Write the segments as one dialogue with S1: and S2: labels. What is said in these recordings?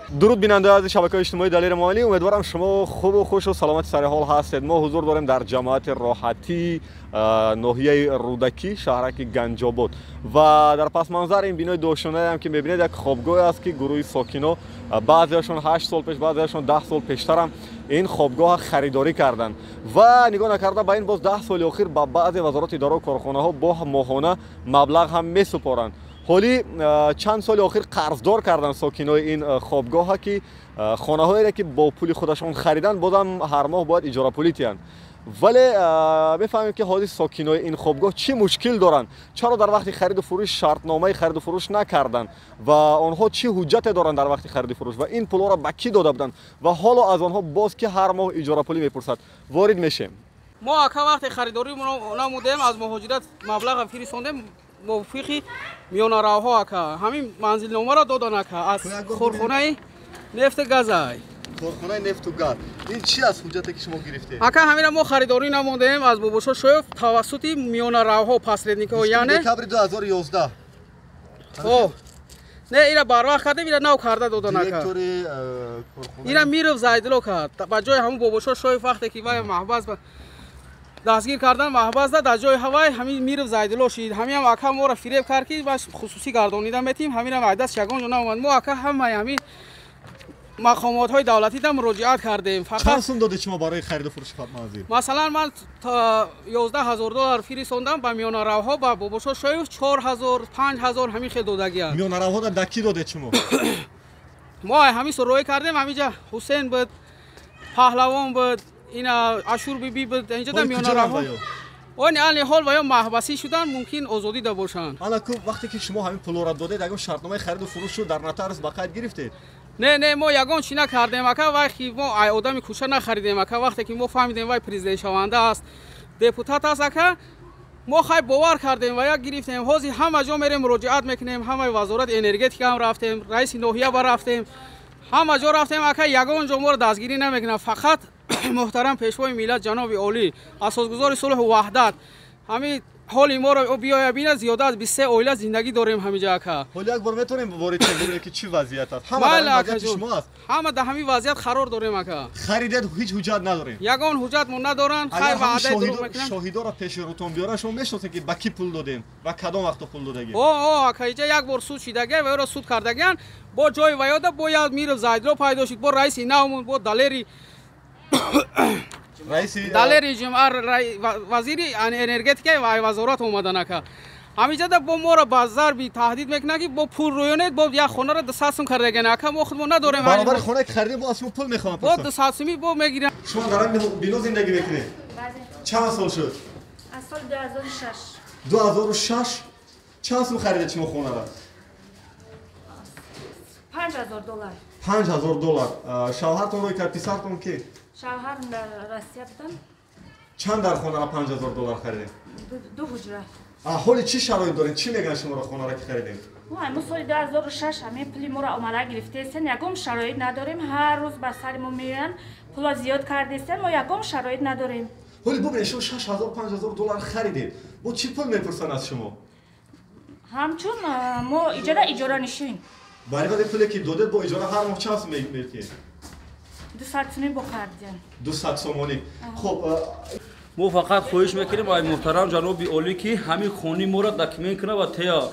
S1: درود بیننده از شبکه‌های اجتماعی دلیر مالی، امیدوارم شما خوب و خوش و سلامت سر حال هستید. ما حضور داریم در جماعت راحتی ناحیه رودکی شهرک گنجاباد و در پس منظر این بینای دوشانه هم که می‌بینید یک خوابگاه است که گروه ساکنا بعضیشون 8 سال پیش بعضیشون 10 سال پیشتر هم این خوابگاه خریداری کردند و نگاه نکرده با این باز 10 سال اخیر با بعضی وزارت اداره و کارخانه‌ها با ماهانه مبلغ هم می‌سپارند. حالی چند سال اخیر قرضدار کردن ساکنای این خوابگاه ها که خانه هایی را که با پول خودشان خریدن بازم هر ماه باید اجاره پولی تیان. ولی بفهمیم که حالی ساکنای این خوابگاه چی مشکل دارن، چرا در وقت خرید و فروش شرطنامه خرید و فروش نکردن و آنها چی حجت دارن در وقت خرید و فروش و این پولا را به کی داده بودن و حالا از آنها باز که هر ماه اجاره پولی میپرسد. وارد میشیم.
S2: ما اکا وقت خریداری نمودیم از مهاجرت مبلغ فرستادیم موفقی میان راهها اکا همین منزل نامه را دادن اکا از خورخونه نفت گازای.
S1: خورخونه نفت و گاز. این چی از حجتی که شما گرفته؟
S2: اکا همین ما خریداری نمودیم از بابوشا شوف توسط میان راهها پاسلنیکو یعنی
S1: دکبر 2011.
S2: اوه نه اینا بار وقت کرده اینا نو کرده دادن اکا.
S1: دیکتور خورخونه
S2: اینا میرو زایدلو کرد با جای همون بابوشا شوف وقتی که وای محبس دستگیر کردن محبس در جای هوای همین میرو زایدلو شید همین هم اکا ما را فریب کرد که بس خصوصی گردانیدن میتیم همین هم عدس شگان جنا اومد ما اکا همین مقامات های دولتی دم مراجعت کردیم فقط
S1: چند سوم دادید شما برای خرید و فروش منزل؟
S2: مثلا من تا $11,000 فرستادم با میان راهها با بابوشا شوف 4,000 5,000 همین خیلی دادگی
S1: میان راهها در کی دادید شما؟
S2: ما همین سروی کردیم همینجا حسین بود پهلوان بود اینا اشور بیبی بود اینجا در میان راهها اون الان حال و یا محبسی شدن ممکن آزادی دا باشن.
S1: حالا وقتی که شما همین پول را دادید اگه شرطنامه خرید و فروش رو در نوتارس باقاعد گرفتید؟
S2: نه ما یگان چی نکردیم اکا وقتی ما آدمی کوچه نخریدیم اکا وقتی که ما فهمیدیم وای پرزیدنت شونده است دپوتات است اکا ما خیلی باور کردیم و یک گرفتیم حاضی همه جا میریم مراجعت میکنیم همه وزارت انرژتیک هم رفتیم رئیس ناحیه بر رفتیم همه جا رفتیم اکا یگان جا ما رو دستگیری نمیکنه فقط محترم پیشوای ملت جناب عالی اساسگزار صلح و وحدت همین حال ما رو بیاید ببینید زیاده از 23 اویله زندگی داریم همینجا اکا.
S1: حالا یک بار میتونیم وارد شیم که چی وضعیت است؟ همه در وضعیت شما است.
S2: همه در همین وضعیت قرار داریم اکا.
S1: خریدید هیچ حجت نداریم.
S2: یگان حجت مون ندارن خیر وعده دروغ میکنن.
S1: شاهدا را پیش روتون بیارن شما میشناسید که با کی پول دادین و کدام وقت پول دادگی.
S2: اکا اینجا یک بار سود شدگی و را سود کردگیان با جای و یاد باید میره زایدلو پیدا شد با رئیس نامون با دلری دلری جمعه وزیر انرژتیک و وزارت اومدن اکا همینجا با ما را بازار بی تهدید میکنه که با پول رویانه با یک خونه را 200 سوم کردگن اکا ما خودمون نداریم
S1: برابر خونه که خریدیم با اسم پول میخوام
S2: با 200 سومی با میگیرن.
S1: شما در این بینو زندگی میکنید؟ چند سال شد؟
S3: از سال 2006.
S1: 2006 چند سوم خریدید شما خونه را؟ $5,000. شوهرتون روی کرد پسرتون کی؟
S3: شوهرم در روسیه بودن.
S1: چند در خونه را $5,000 خریدین؟
S3: 2 حجره.
S1: حالی چی شرایط دارین؟ چی میگن شما را خونه را که خریدین؟
S3: ما سال 2006 همه پول ما را عمله گرفته سن یکم شرایط نداریم هر روز به سرمون میرن پول زیاد کرده سن ما یکم شرایط نداریم.
S1: حالی ببینید شما $6,000 $5,000 خریدید. با چی پول میپرسن از شما؟
S3: همچون ما اجاره نشین.
S1: برای بعد پولی که دادید با اجاره هر ماه چند سوم میگیرید؟
S3: 200 سومی با خرجن.
S1: 200 سومانی. خب
S4: ما فقط خواهش میکنیم آقای محترم جناب عالی که همین خونی ما را داکیومنت کنه و تیا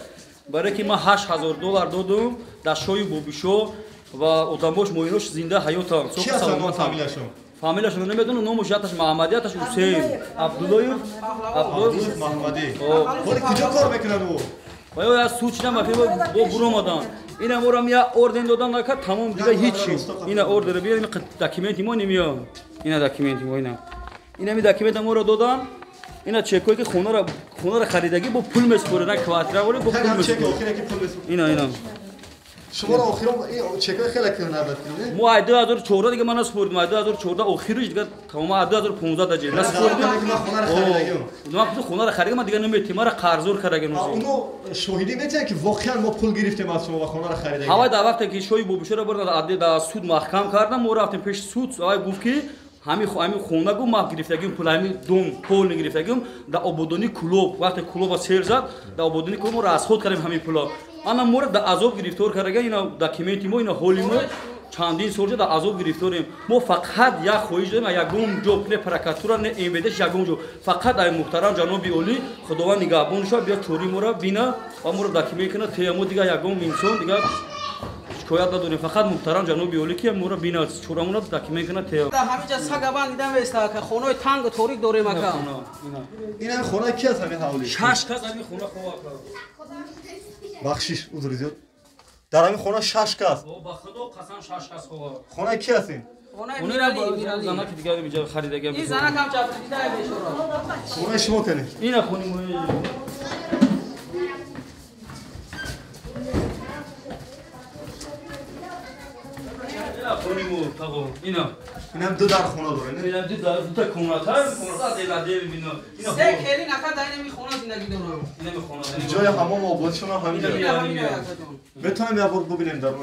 S4: برای که ما $8,000 دادم در شوی بوبیشو و اتامبوش موینوش زنده حیاتم.
S1: چی هستن نام فامیلشون؟
S4: فامیلشون نمیدونم نامش یادش محمدیاتش حسین عبدالله
S1: محمدی. ولی کجا کار میکنن او؟
S4: باید از سوچ نمیفته با برو آمدن اینا ما را میا اوردن دادن نکرد تمام دیگه هیچی اینا اوردر بیا این داکیومنت ما نمیاد اینا داکیومنت ما اینا می داکیومنت ما را دادن اینا چکایی که خونه را خریدگی با پول میسپره نه کواتر ولی با پول میسپره اینا
S1: شما را آخرام این چکای خیلی که نبود کنید
S4: ما 2014 دیگه من اسپوردم 2014 آخرش دیگه تمام 2015 دیگه
S1: نسپوردم من خونه را خریدگم
S4: من خونه را خریدم من دیگه نمیتونم را قرضور کردم
S1: اونو شاهدی میتونن که واقعا ما پول گرفتیم از شما و خونه را خریدگم
S4: هوا در وقتی که شوی بوبیشو را بردن عادی در سود محکم کردم ما رفتیم پیش سود آقای گفت که همین خونه گو ما گرفتگیم پول همین دوم پول نگرفتگیم در آبادانی کلوب وقتی کلوب سر زد در آبادانی کلوب را از خود کردیم همین پولا انا مورد در عذاب گرفتار کردگی اینا داکیومنت ما اینا هولی ما чандин сол ҷо дар азоб гирифторем мо фақат як хоҳиш дорем ягон ҷо не прокуратура не мвдш ягон ҷо фақат ай муҳтарам ҷаноби олӣ худованд нигаҳбоншо биё чори моро бина ва моро документ кунад те мо дигар ягон инсон дигар шикоят надорем фақат муҳтарам ҷаноби олӣ ки моро бина чорамона документ кунад те
S2: ҳаминҷа сагабан дида места ака хонаи тангу торик дорем ака
S1: ин ҳам хона ки аст ҳамин ҳавлӣ
S4: шаш кас ҳамин хона хова ака
S1: бахшиш удуризиёд дар ҳамин хона 6 кас
S4: ба худо қасам шаш кас хова
S1: хона ки аст ин
S4: занаки дигар иҷа харидагӣ
S2: ин занакам чафридида бешора
S1: хонаи шумо кане
S4: ина хони мо
S1: инам ду дар хона дорем
S2: се келин ака дар ин хона зиндагӣ дорам
S1: ҷои ҳамом ободшона ҳамиҷа метавонем як бор бубинем дар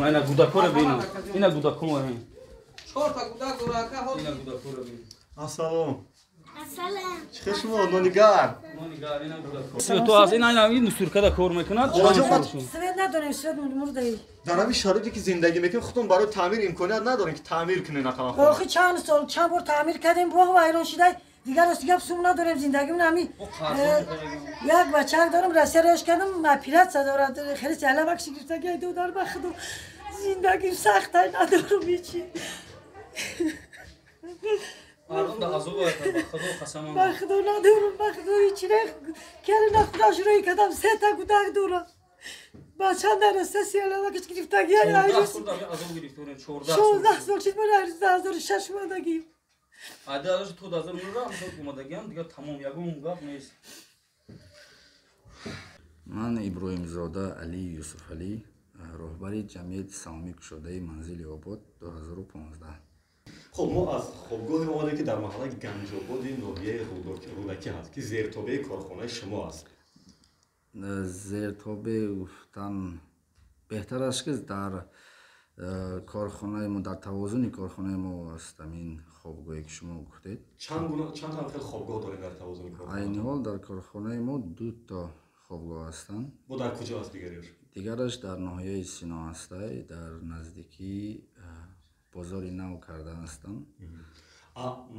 S4: ина гудакора бина ина гудакора
S2: чорта гудак дора ака ҳол
S1: ассалом чӣ шумо нонигар
S4: то аз ин нусуркада кор мекунад
S5: свет надорем свет мурдаи
S1: дар ҳамин шароите ки зиндагӣ мекунем худтон барои таъмир имконият надорем ки таъмир кунем
S5: охи чанд сол чанд бор таъмир кардем боғ вайрон шуда дигар ост гап сум надорем зиндагимон ҳами як бачак дорам россия рош кардам оператсия дорад хеле сяла бакши гирифтаги додар ба худо зиндагим сахтай надорам ҳечи ба худо надорам ба худо ҳечи келина худаш рӯи кардам сета гудак дорам бачам дар роста сяла бакш гирифтаги 14 сол шуд ман 2006 омадагим
S6: ман иброҳимзода Али Юсуфалӣ роҳбари ҷамъияти самимӣ кушодаи манзили обод 2015
S1: хоб мо аз хобгоҳе омадем ки дар маҳаллаи ганҷободи ноҳияи рӯдакӣ ҳаст ки зертобеи корхонаи шумо аст
S6: зертобе гуфтан беҳтар аст ки дар корхонаи мо дар тавозуни корхонаи мо аст ҳамин хобгоҳе ки шумо гуфтед
S1: чанд хел хобгоҳ дорем дар тавозуни корхона
S6: айни ҳол дар корхонаи мо 2 та хобгоҳ ҳастанд
S1: бо дар куҷо аст дигараш
S6: дигараш дар ноҳияи Сино ҳастай дар наздикии бозори нав карда ҳастанд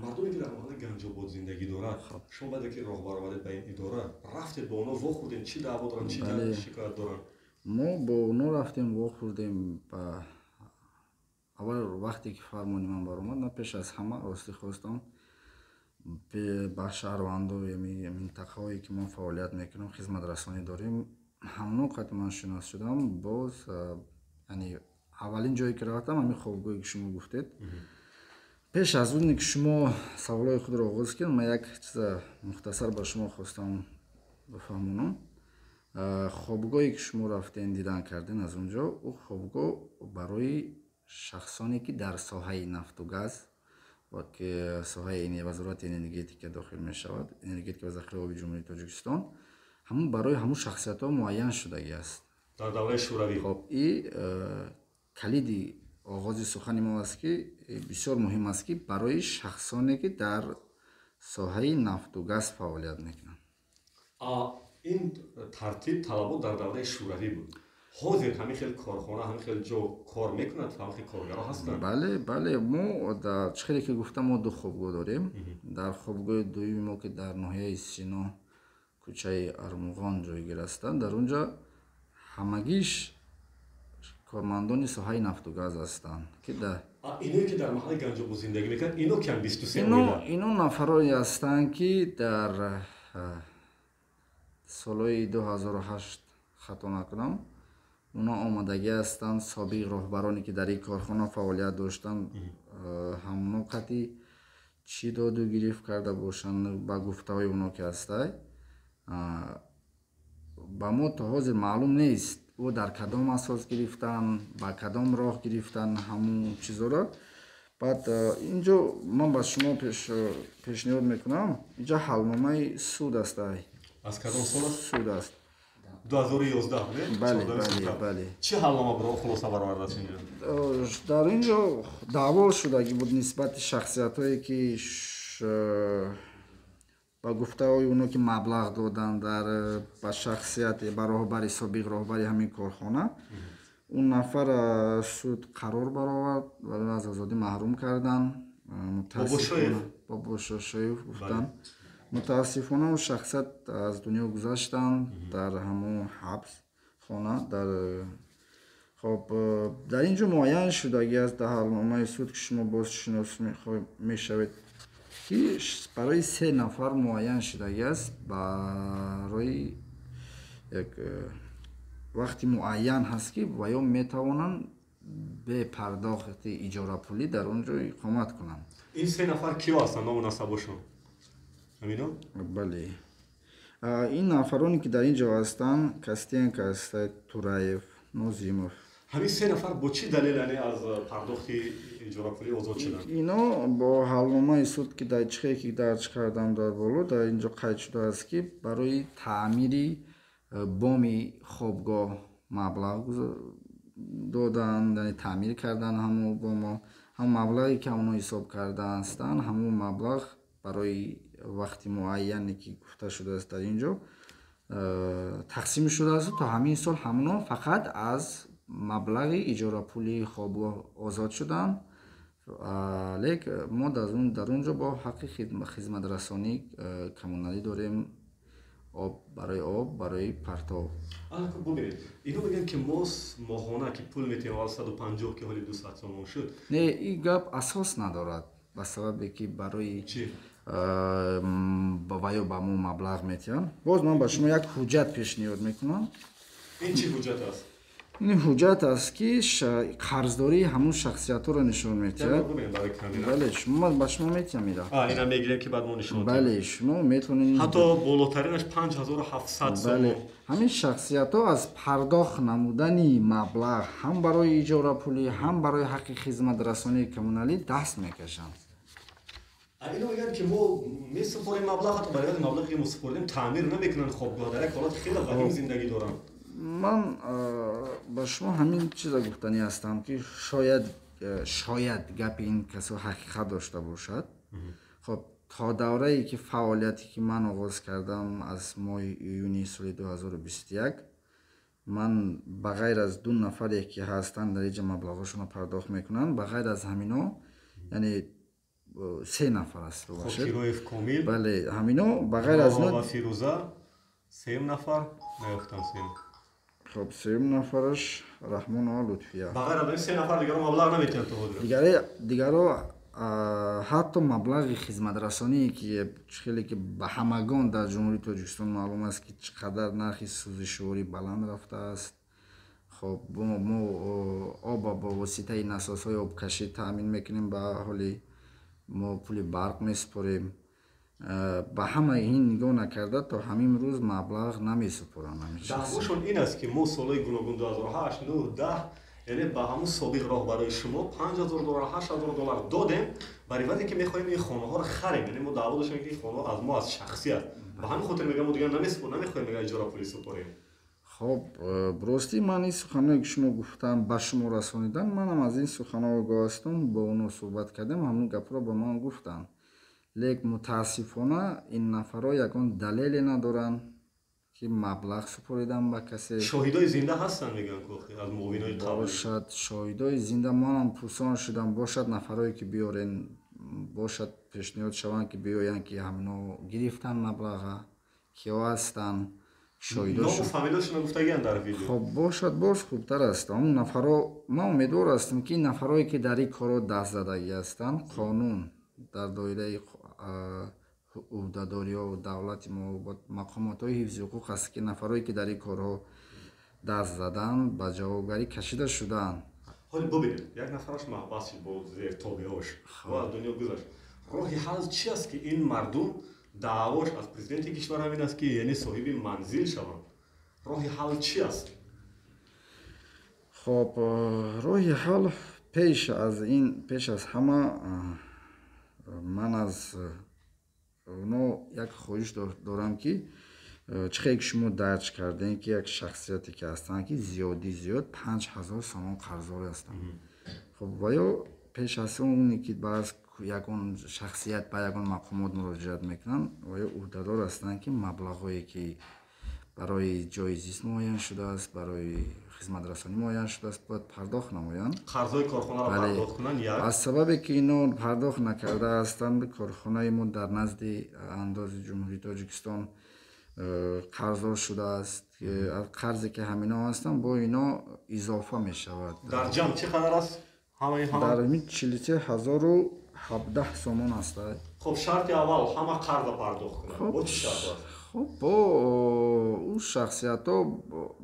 S1: мардуме ки дар маҳаллаи ганҷобод зиндагӣ дорад шумо баъде ки роҳбар омадед ба ин идора рафтед бо онҳо вохӯрдем чӣ даъво доранд чӣ шикоят доранд
S6: мо бо онҳо рафтем вохӯрдем ба аввал вақте ки фармони ман баромад на пеш аз ҳама ростӣ хостам ба шаҳрвандо минтақаҳое ки мо фаъолият мекунем хизматрасонӣ дорем ҳамон вақте ман шинос шудам боз яъне аввалин ҷое ки рафтам ҳамин хобгоҳе ки шумо гуфтед пеш аз оне ки шумо саволҳои худро оғоз кардед ман як чиза мухтасар ба шумо хостам бифаҳмонам хобгоҳе ки шумо рафтен дидан карден аз он ҷо ӯ хобгоҳ барои шахсоне ки дар соҳаи нафту газ ва ки соҳаи вазорати энергетика дохил мешавад энергетика ва захираоби ҷумҳурии Тоҷикистон ҳамон барои ҳамон шахсиятҳо муайян шудагӣ аст
S1: дар давраи шӯравӣ
S6: хоб и калиди оғози сухани мо аст ки бисёр муҳим аст ки барои шахсоне ки дар соҳаи нафту газ фаъолият мекунанд
S1: ин тартиб талабот дар давраи шӯравӣ буд ҳозир ҳамин хел корхона ҳамин хел ҷо кор мекунад ҳамин хел коргаро ҳастанд
S6: бале мо чӣ хеле ки гуфтам мо 2 хобгоҳ дорем дар хобгоҳи дуюми мо ки дар ноҳияи Сино кӯчаи Армуғон ҷойгир ҳастанд дар он ҷо ҳамагиш кормандони соҳаи нафту газ ҳастанд ки
S1: иное ки дар маҳаллаи ганҷобод зиндагӣ мекунанд ино кам 23 оила
S6: ино нафароне ҳастанд ки дар солҳои 2008 хато накунам اونا آمادگی هستند سابق راهبرانی که در این کارخانه فعالیت داشتند همون قطعی چی داد و گرفت کرده باشند با گفته های اونا که هسته با ما تا حاضر معلوم نیست او در کدام اساس گرفتن با کدام راه گرفتن همون چیزا را بعد اینجا من با شما پیشنهاد میکنم اینجا حلنامه سود است
S1: از کدام سال است؟
S6: سود است
S1: 2011
S6: بله
S1: چه حلنامه برای خلاصه برآورده است اینجا؟
S6: در اینجا دعوا شدگی بود نسبت شخصیت هایی که با گفته های اونا که مبلغ دادن در با شخصیت با راهبری سابق راهبری همین کارخانه اون نفر سود قرار برآورد ولی از آزادی محروم کردن. متاسفانه با بوشاشایف گفتن متاسفانه اون شخصیت از دنیا گذشتن در همون حبس خانه. خب در اینجا معین شدگی است در حالنامه سود که شما باز شناس میشوید که برای 3 نفر معین شدگی است برای یک وقتی معین هست که و یا میتوانند به پرداخت اجاره پولی در اونجا اقامت کنند.
S1: این 3 نفر کیا هستند نام و نسبشون؟ همینا؟
S6: بله. این نفرانی که در اینجا هستند کاستینک است، تورایف، نوزیموف.
S1: همین 3 نفر با چی دلیل از پرداخت اجاره پولی آزاد شدند؟
S6: اینا با حالنامه سود که در چخی که درج کردم در بالا در اینجا قید شده است که برای تعمیر بامی خوابگاه مبلغ دادن، یعنی تعمیر کردن همون باما، هم مبلغی که اونو حساب کرده هستن همون مبلغ برای وقتی معینی که گفته شده است در اینجا تقسیم شده است تا همین سال همونا فقط از مبلغ اجاره پولی خوابگاه آزاد شدن. لیک ما در اونجا با حق خدمت رسانی کمونالی داریم، آب برای پرتاب.
S1: ببینید اینو میگن که ماهانه که پول میتیم اول 150 که حالی 200 سوم شد.
S6: نه این گپ اساس ندارد به سببی که برای با مو مبلغ میتیم. باز من با شما یک حجت پیشنهاد میکنم.
S1: این چی حجت است؟
S6: این حجت است که قرضداری همون شخصیت رو نشون میده. بله شما با شما میتونم میرم.
S1: اینا میگیریم که بعد ما نشون میدیم.
S6: بله شما میتونید
S1: حتی بالاترینش 5700 سوم.
S6: بله همین شخصیت ها از پرداخت نمودن مبلغ هم برای اجاره پولی هم برای حق خدمت رسانی کمونالی دست میکشند.
S1: اینو میگن که ما میسپریم مبلغ حتی برای مبلغی که مسپردیم تعمیر نمیکنن. خوابگاه در یک حالت خیلی وخیم زندگی دارن. من
S6: با شما همین چیزا گفتنی هستم که شاید گپ این کسا حقیقت داشته باشد. خب تا دوره ای که فعالیتی که من آغاز کردم از ماه یونی سال 2021 من بغیر از 2 نفری که هستن در اینجا مبلغشون رو پرداخت میکنن، بغیر از همینا یعنی 3 نفر است باشه.
S1: خیرویف کامیل.
S6: بله همینا بغیر از
S1: اینا فیروزه 3 نفر نیافتن.
S6: خب 3 نفرش رحمان و لطفیه.
S1: بغیر از این 3 نفر دیگه مبلغ نمیتونن تو حضور.
S6: دیگرو حتی مبلغ خدمت رسانی که خیلی که به همگان در جمهوری تاجیکستان معلوم است که چقدر نرخ سوزشواری بلند رفته است. خب ما آب با واسطه نسازهای آبکشی تامین میکنیم، به حالی ما پول برق میسپریم. به همه این نگاه نکرده تا همین روز مبلغ نمیسپرن.
S1: دعواشون این است که ما سالهای گوناگون 2008 9 10 یعنی به همون سابق راه برای شما $5000 $8000 دادیم برای وقتی که میخوایم این خانه ها رو خریم. یعنی ما دعوا داشتیم که این خانه ها از ما از شخصیت به همین خاطر میگم ما دیگه نمیخوایم میگه اجاره پولی سپاریم. خب
S6: براستی من این سخنایی که شما گفتم به شما رسانیدن، منم از این سخنها آگاه هستم، با اونو صحبت کردم، همون گپ را به من گفتن. لیک متاسفانه این نفرها یکان دلیلی ندارن که مبلغ سپاریدن به کسی.
S1: شاهدای زنده هستن میگن که از معاونای قبلی.
S6: باشد شاهدای زنده، منم پرسان شدم باشد نفرایی که بیارین، باشد پیشنهاد شوند که بیاین که همینو گرفتن مبلغ کیا هستن شاهداش.
S1: نام و فامیلاشون گفتگی در ویدیو.
S6: خب باشد باز خوبتر است. اون نفرها ما امیدوار هستیم که نفرایی که در این کارا دست زدگی هستن قانون در دایره عهده‌داری و دولت ما و مقامات های حفظ حقوق است که نفرایی که در این کارها دست زدن به جوابگری کشیده شدن.
S1: حالا ببینید یک نفرش محبس شد با زیر تابعهاش و از دنیا گذشت. راه حل چی است که این مردم دعواش از پرزیدنت کشور همین است که یعنی صاحب منزل شوند؟ راه حل چی است؟
S6: خب راه حل پیش از همه من از اونا یک خواهش دارم که چه که شما درج کردین که یک شخصیتی که هستن که زیاد 5000 سوم قرضدار هستن. خب ویا پیش از اونی که باز یکون شخصیت با یکون مقامات مراجعت میکنن ویا عهده‌دار هستن که مبلغایی که барои ҷои зист муайян шудааст, барои хизматрасонӣ муайян шудааст, бояд пардохт намоянд.
S1: қарзҳои корхонаро пардохт кунанд. Як
S6: аз сабабе ки ино пардохт накарда ҳастанд, корхонаи мо дар назди андози ҷумҳурии Тоҷикистон қарздор шудааст. қарзе ки ҳамино ҳастанд бо ино изофа мешавад.
S1: дар ҷамъ чӣ қадар аст?
S6: дар 43017 сомон аст.
S1: хуб, шарти аввал ҳама қарза пардохт кунанд. бо чӣ шарт аст?
S6: خب با اون شخصیت ها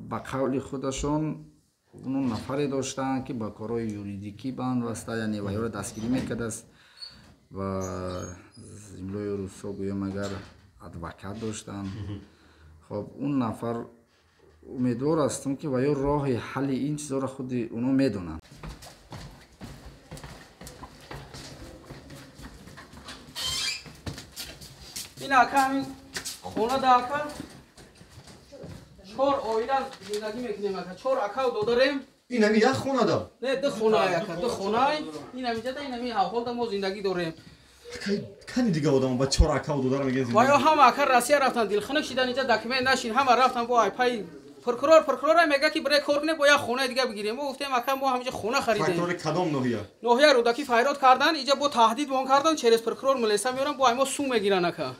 S6: با قول خودشون اون نفری داشتن که با کارهای یوریدیکی بند واسطه یعنی و یار دستگیری میکرد است و امروی روسا گویم اگر ادوکات داشتن. خب اون نفر امیدوار هستم که و یار راه حل این چیزا را خود اونو میدونن.
S2: این اکا خونه داکا 4 اویلا زندگی میکنیم اکا 4 اکا داریم.
S1: این همی یک خونه دار؟
S2: نه دو خونه اکا دو خونه این همی جدا این همی حال ما زندگی داریم.
S1: کانی دیگه آدم با 4 اکا دارم میگن زندگی.
S2: وای هم اکا راستی رفتن دلخنک شدن اینجا دکمه نشین هم رفتن با آی پای پرکرور میگه که برای کار کنه با یک خونه دیگه بگیریم. ما گفتیم اکا ما همینجا خونه خریدیم.
S1: پرکرور کدام نوحیه؟
S2: نوحیه رودکی فایرات کردن اینجا با تهدید بون کردن چرس پرکرور ملیسا میارن با ما سو میگیرن اکا.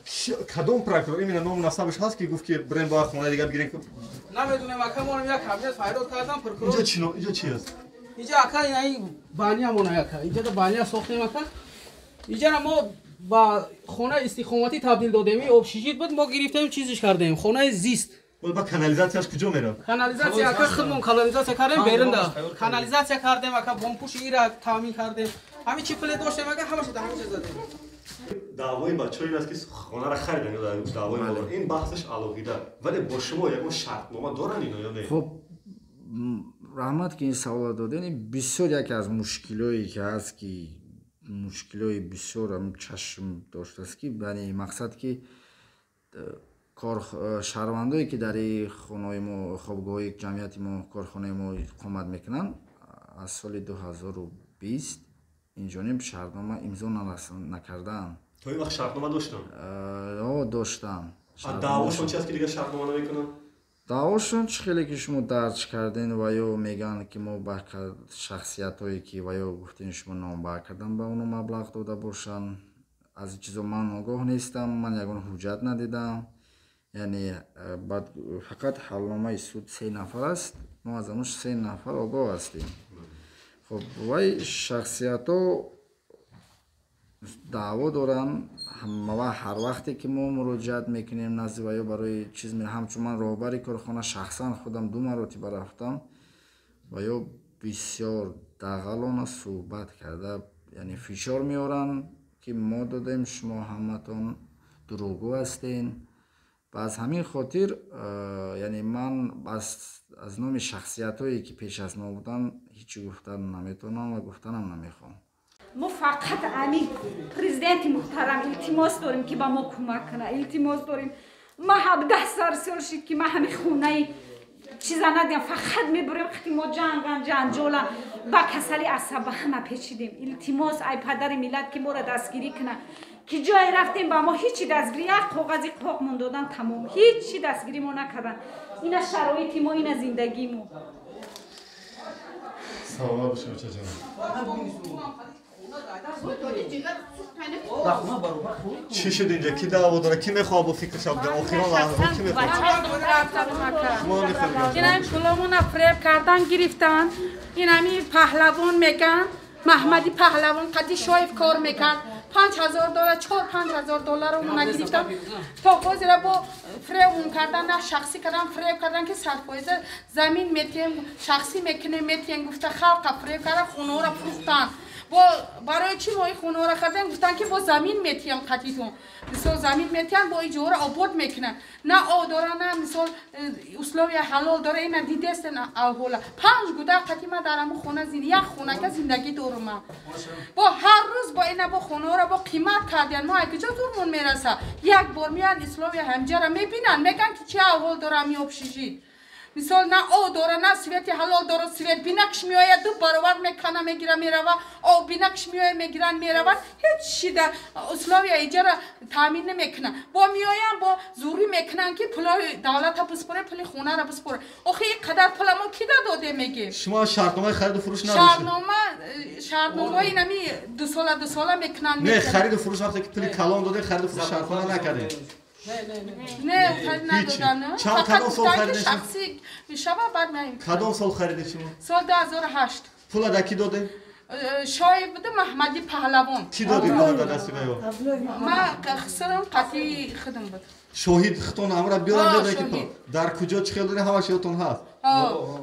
S1: کدام پرکرور؟ این نام نسبش هست که گفت که بریم با خونه دیگه بگیریم.
S2: نمیدونم اکا ما یک کابینت فایرات کردن پرکرور.
S1: اینجا چی است؟
S2: اینجا اکا این بانیا مونه اکا. اینجا تو بانیا ساختیم اکا. اینجا ما با خونه استخداماتی تبدیل دادیم. آب شیشید بود ما گرفتیم چیزش کردیم. خونه زیست.
S1: با کانالیزاسیاش کجا میره؟
S2: کانالیزاسیا اکا خودمون کانالیزاسیا کردیم بیروندا. کانالیزاسیا کردیم اکا بمپوش ایرا تامین کردیم. همین چی پله داشتیم اکا همش همین چیز زدیم.
S1: دعوای بچه‌ای است که خونه را خریدن یا دعوای مال این بحثش علاقیده ولی با شما یک شرطنامه دارن اینا یا نه؟
S6: خب رحمت که این سوال دادن بسیار یکی از مشکلایی که هست که مشکلای بسیار هم چشم داشته است که یعنی مقصد که شهروندایی که در خانه‌های ما خوابگاه‌های جمعیت ما کارخانه ما اقامت میکنن از سال 2020 اینجانب شهرنامه امضا نکردن.
S1: تو این وقت شرطنامه داشتن؟
S6: داشتن.
S1: دعواشون چی است که دیگه شرطنامه نمیکنن؟
S6: دعواشون خیلی که شما درج کردین و یا میگن که ما با شخصیت هایی که و یا گفتین شما نام بر کردن به اونو مبلغ داده باشن. از این چیزا من آگاه نیستم، من یگان حجت ندیدم. یعنی بعد فقط حلنامه سود 3 نفر است، ما از اونش 3 نفر آگاه هستیم. خب وای شخصیت ها دعوا دارن و هر وقتی که ما مراجعت میکنیم نزد و یا برای چیز می همچون من راهبر کارخانه شخصا خودم 2 مرتبه رفتم و یا بسیار دغلانه صحبت کرده، یعنی فشار میارن که ما دادیم شما همتون دروغگو هستین. و از همین خاطر یعنی من از نام شخصیت هایی که پیش از ما بودن هیچی گفتن نمیتونم و گفتنم نمیخوام.
S3: ما فقط همین پرزیدنت محترم التماس داریم که با ما کمک کنه. التماس داریم. ما 17 سال شد که ما همین خونه چیزا ندیم، فقط میبریم وقتی ما جنجالن با کسلی عصبه همه پیچیدیم. التماس ای پدر ملت که ما را دستگیری کنه که جای رفتیم با ما هیچی دستگیری یک کاغذی قاقمون دادن تمام، هیچی دستگیری ما نکردن. اینا شرایط ما، اینا زندگی ما.
S1: سلام بشه بچه جان. چی شد اینجا؟ کی دعوا داره؟ کی میخواد با فکرش آخران لحظه کی میخواد؟
S3: اینا پولمون فریب کردن گرفتن. اینا می پهلوان میگن محمدی پهلوان قدی شایف کار میکرد. $5,000 $4,000 اون نگرفتن تا بازی را با فریب اون کردن، نه شخصی کردن، فریب کردن که سرپایز زمین میتیم شخصی میکنه میتیم گفته خلق فریب کردن، خونه را فروختن. برای چی ما این خونه را خریدن؟ گفتن که با زمین میتیم قطعیتون مثلا زمین میتیم با ایجار آباد میکنن، نه آب داره نه مثلا اسلوب حلال داره. اینا دیده است نه احوالا 5 گوده قطعی من در همون خونه یک خونه که زندگی دارم من با هر روز با اینا با خونه را با قیمت کردن ما اگه جا دورمون میرسه یک بار میان اسلوب همجا را میبینن میگن که چه احوال داره می آب شیشید مثال نه او داره نه سویتی حلال داره سویت بینکش میآید دو برابر میکنه میگیره میروه او بینکش میآید میگیرن میروه هیچ چی در اسلاوی ایجاره تامین نمیکنه با میآیم با زوری میکنن که پولای دولت بسپره پول خونه را بسپره آخه قدر پول ما کی داده میگه
S1: شما شرطنامه خرید و فروش نداشتید
S3: شرطنامه اینمی 2 ساله میکنن
S1: نه خرید و فروش وقتی که پول کلان داده خرید و فروش شرطنامه نکردید
S3: نه خرید ندادن
S1: کدام سال خریدین
S3: شخصی شبا بعد میایم
S1: کدام سال خریدید شما
S3: سال 2008
S1: پول دکی داده
S3: شاید بوده محمدی پهلوان
S1: کی دادی پول دستی بیو
S3: ما خسرم قطعی خدم بود
S1: شاهد ختون امر بیارم بده که در کجا چه خیلی همش یادتون هست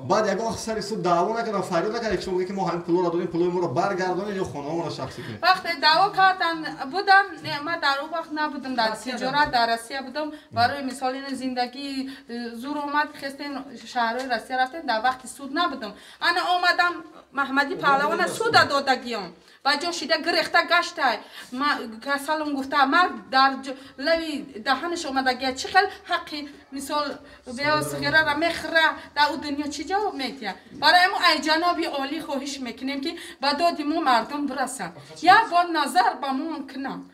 S1: بعد یک وقت سر سود دعوا نکردن فریاد نکردن شما میگه که ما همین پول را دادیم پول ما رو برگردونید یا خونه‌مون رو شخصی کنید
S3: وقتی دعوا کردن بودن ما در اون وقت نبودم در تجارت در روسیه بودم برای مثال این زندگی زور اومد خستین شهرهای روسیه رفتن در وقت سود نبودم انا اومدم محمدی پهلوان سود دادگیام و جا شده گرخته گشته ما کسالم گفته مرد در لوی دهنش اومدگی چه خیلی حقی مثال بیا صغیره را میخره در او دنیا چی جواب میتیه برای ما ای جنابی عالی خواهش میکنیم که با دادی ما مردم برسن یا با نظر با ما کنم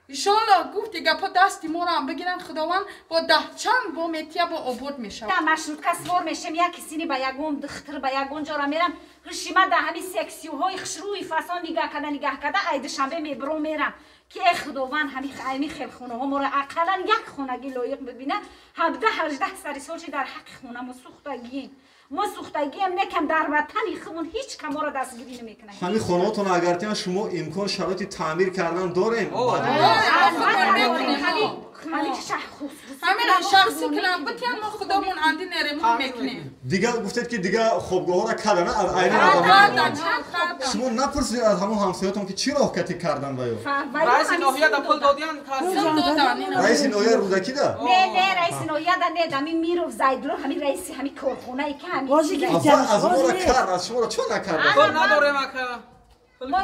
S3: انشالله گفتی گپا دستی ما را هم بگیرن خداوند با ده چند با میتیه با عبود میشه
S7: مشروط کسور میشم یا کسی با یگون دختر با یگون جا را میرم رشیمه در همین سکسیوهای خشروی فسان نگاه کرده ای دوشنبه میبرو میرم که ای خداوند همین خیل خونه ها ما را اقلا یک خونگی لایق ببینه 17-18 سری سالشی در حق خونه ما سوختگی هم نکم در وطن خمون هیچ کم ما را دستگیری نمیکنه
S1: همین خونهاتون اگرتیان شما امکان شرایط تعمیر کردن دارین
S3: همین شخصی کنم بتیان ما خودمون اندی نرمون میکنیم
S1: دیگه گفتید که دیگه خوابگاه ها را کردن از عین شما نپرسید از همون همسایه‌تون که چی راه کتی کردن با
S2: رئیس ناحیه دا پول دادن
S1: رئیس ناحیه رودکی ده
S7: نه رئیس ناحیه دا نه دمی میرو زایدلو همین رئیس همین کارخونه ای که همین
S1: از ما را کرد از شما را چون نکرد
S2: پول نداره مکه
S7: ما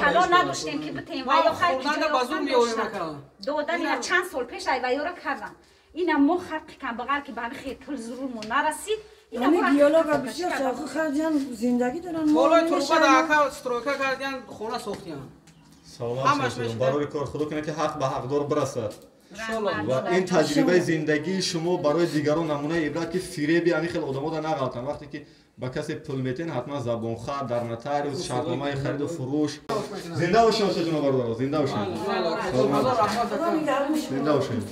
S7: کلا نداشتیم که بتیم و یا خیلی
S2: خوردن بازور میاریم مکه
S7: دادن یا چند سال پیش ایوایو را کردم اینم ما خلق کم بغیر که به همین خیلی پول ضرورمون نرسید
S5: همین دیالوگ بسیار شاخو خرجان زندگی دارن
S2: بالای تربه دا اکا استروکا کردن خونه ساختیان
S1: سلامت باشید برای کار خدا کنه که حق به حقدار برسه و این تجربه زندگی شما برای دیگران نمونه عبرت که فریبی همین خیلی آدم‌ها در نغلطن وقتی که با کسی پول میتین حتما زبان خط در نوتاریوس شرطنامه خرید و فروش زنده باشین جناب برادر زنده باشین زنده باشین